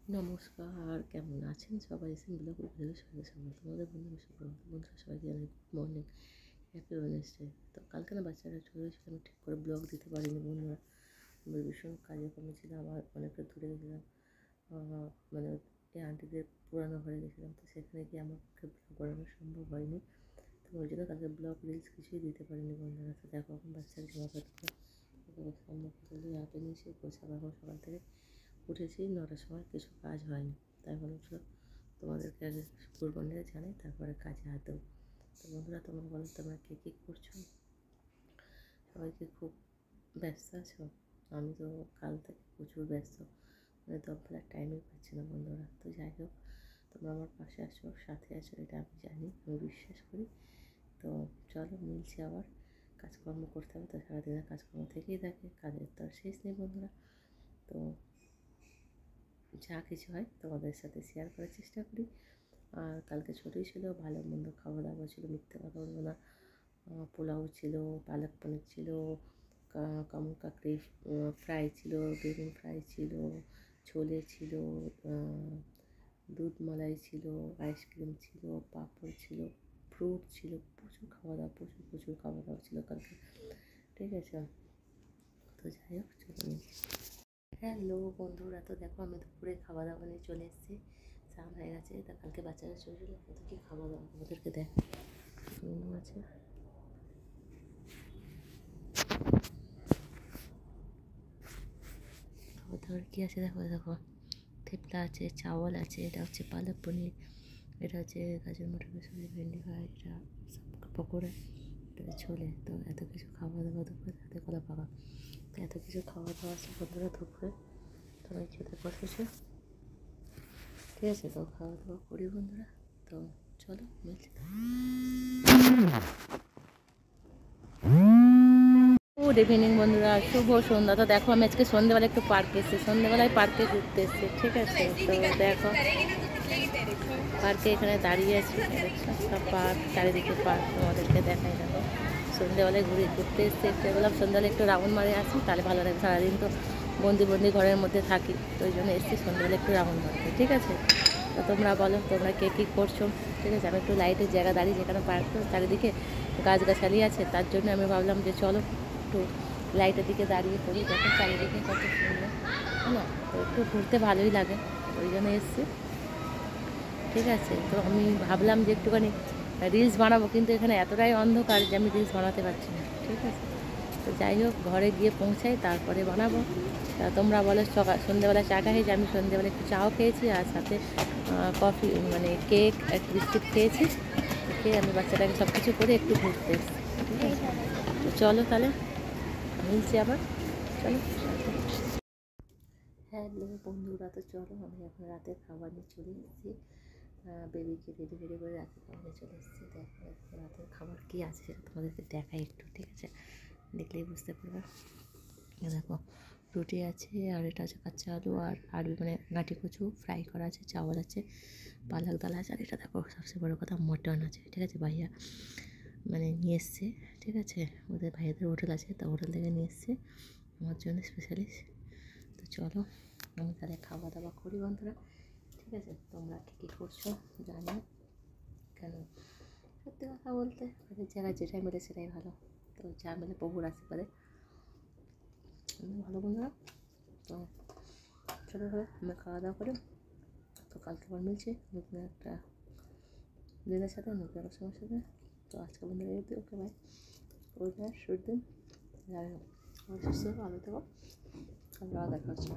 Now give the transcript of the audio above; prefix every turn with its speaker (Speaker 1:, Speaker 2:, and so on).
Speaker 1: নমস্কার, কেমন আছেন সবাই? সিম্পল ভিডিও সঙ্গে সঙ্গে তোমাদের বন্ধু বন্ধুরা সবাইকে জানাই গুড মর্নিং, হ্যাপি ওয়েডনেসডে। তো কালকে না বাচ্চারা চলে এসেছিল, আমি ঠিক করে ব্লগ দিতে পারিনি বন্ধুরা। আমি ভীষণ কাজে কমে ছিলাম, আবার অনেকটা দূরে গেছিলাম, মানে এই আন্টিদের পুরানো ঘরে গেছিলাম। তো সেখানে গিয়ে আমার পক্ষে ব্লগ বানানো সম্ভব হয়নি। তো ওই জন্য কালকে ব্লগ রিলস কিছুই দিতে পারিনি বন্ধুরা। তো দেখো এখন বাচ্চার জামা কাপড় সামনে হাতে নিয়েছি, গোছাবো। এখন সকাল থেকে উঠেছি 9টার সময়, কিছু কাজ হয়নি। তাই বলছো তোমাদেরকে আগে শুক্রবারে জানাই, তারপরে কাজে হাত দেবো। তো বন্ধুরা তোমরা বলো, তোমরা কে কী করছো? সবাইকে খুব ব্যস্ত আছো? আমি তো কাল থেকে প্রচুর ব্যস্ত, মানে দমফেলার টাইমই পাচ্ছি না বন্ধুরা। তো যাই হোক, তোমরা আমার পাশে আছো, সাথে আছো, এটা আমি জানি, আমি বিশ্বাস করি। তো চলো মিলছি আবার, কাজকর্ম করতে হবে। তো সারাদিনের কাজকর্ম থেকেই থাকে, কাজের তো আর শেষ নেই বন্ধুরা। তো যা কিছু হয় তোমাদের সাথে শেয়ার করার চেষ্টা করি। আর কালকে ছোটোই ছিল, ভালো মন্দ খাওয়া দাওয়া ছিল, মিথ্যে কথা বলবো না। পোলাও ছিল, পালক পনির ছিল, কামুন কাকড়ি ফ্রাই ছিল, বেগুন ফ্রাই ছিল, ছোলে ছিল, দুধ মালাই ছিল, আইসক্রিম ছিল, পাঁপড় ছিল, ফ্রুট ছিল, প্রচুর খাওয়া দাওয়া, প্রচুর খাওয়া দাওয়া ছিল কালকে। ঠিক আছে, তো যাই হোক চলো। হ্যালো বন্ধুরা, তো দেখো আমি দুপুরে খাওয়া দাওয়া নিয়ে চলে এসেছি। স্নান হয়ে গেছে। তা কালকে বাচ্চারা চলে গেলো, কত কী খাওয়া দাওয়া ওদেরকে দেখ মেনু আছে। খাওয়া দাওয়ার কী আছে দেখো, দেখো থেপলা আছে, চাওয়াল আছে, এটা হচ্ছে পালক পনির, এটা হচ্ছে গাজর মটর বেসনের ভেন্ডি ফ্রাই, এটা পকোড়া, এটা ছোলে। তো এত কিছু খাওয়া দাওয়া দুপুরে, তাতে কলা পাকা। তো এত কিছু খাওয়া দাওয়া আছে বন্ধুরা দুপুরে, সবাই খেতে বসেছে। ঠিক আছে, তো খাওয়া দাওয়া করি বন্ধুরা। তো চলো মিলছি। গুড ইভিনিং বন্ধুরা, শুভ সন্ধ্যা। তো দেখো আমি আজকে সন্ধ্যেবেলা একটু পার্কে এসেছি, সন্ধ্যেবেলায় পার্কে ঘুরতে এসেছি। ঠিক আছে, তো দেখো পার্কে এখানে দাঁড়িয়ে আছি, সব পার্ক, চারিদিকে পার্ক তোমাদেরকে দেখাই। দেখো সন্ধ্যেবেলায় ঘুরতে এসেছি, একটু বললাম সন্ধ্যেবেলা একটু রাউন্ড মারে আসি, তাহলে ভালো লাগবে। সারাদিন তো বন্দি ঘরের মধ্যে থাকি, তো ওই জন্য এসেছি সন্ধ্যেবেলা একটু রাউন্ড মারতে। ঠিক আছে, তো তোমরা বলো তোমরা কে কী করছো? ঠিক আছে, আমি একটু লাইটের জায়গা দাঁড়িয়ে, যেখানে পার্ক চারিদিকে গাছগাছালি আছে, তার জন্য আমি ভাবলাম যে চলো একটু লাইটের দিকে দাঁড়িয়ে পড়ি। দেখো চারিদিকে কত সুন্দর, না তো একটু ঘুরতে ভালোই লাগে, ওই জন্য এসছি। ঠিক আছে, তো আমি ভাবলাম যে একটুখানি রিলস বানাবো, কিন্তু এখানে এতটাই অন্ধকার যে আমি রিলস বানাতে পারছি না। ঠিক আছে, তো যাই হোক ঘরে গিয়ে পৌঁছাই, তারপরে বানাবো। তা তোমরা বলো সন্ধ্যেবেলা চাটা খেয়েছি, আমি সন্ধ্যেবেলা একটু চাও খেয়েছি, আর সাথে কফি মানে কেক একটু বিস্কিট খেয়েছি। খেয়ে আমি বাচ্চাটাকে সব কিছু করে একটু ঘুরতে এসেছি। ঠিক আছে, তো চলো তাহলে মিলছি আবার, চলো। হ্যালো বন্ধুরা, তো চলো আমি এখন রাতের খাবার নিয়ে চলে এসেছি। বেবিকে রেডি করে রাতের খাবার নিয়ে চলে এসেছি। দেখো রাতের খাবার কী আছে সেটা তোমাদেরকে দেখাই একটু। ঠিক আছে, দেখলেই বুঝতে পারবে। দেখো রুটি আছে, আর এটা আছে কাঁচা আলু, আর আলু মানে গাঁটি কচু ফ্রাই করা আছে, চাওয়াল আছে, পালক ডাল আছে, আর এটা দেখো সবচেয়ে বড়ো কথা মটন আছে। ঠিক আছে, ভাইয়া মানে নিয়ে এসছে। ঠিক আছে, ওদের ভাইয়াদের হোটেল আছে, তো হোটেল থেকে নিয়ে এসছে আমার জন্য স্পেশালিস্ট। তো চলো আমি তাহলে খাওয়া দাওয়া করি বন্ধুরা। ঠিক আছে, তোমরা কী করছো জানো, কেন সত্যি কথা বলতে কাজের জায়গায় যেটাই মেলে সেটাই ভালো। তো যা মেলে প্রভুর আশীর্বাদে ভালো বন্ধুরা। তো চলো ভাবে আমরা খাওয়া দাওয়া করি। তো কালকে আবার মিলছে নতুন একটা দিনের সাথে, নতুন একটা সময়ের সাথে। তো আজকে বন্ধুরা এই ওকে ভাই, ওই শুট দিন, যাই হোক সুস্থ ভালো থেকো, আমরা দেখা হচ্ছে।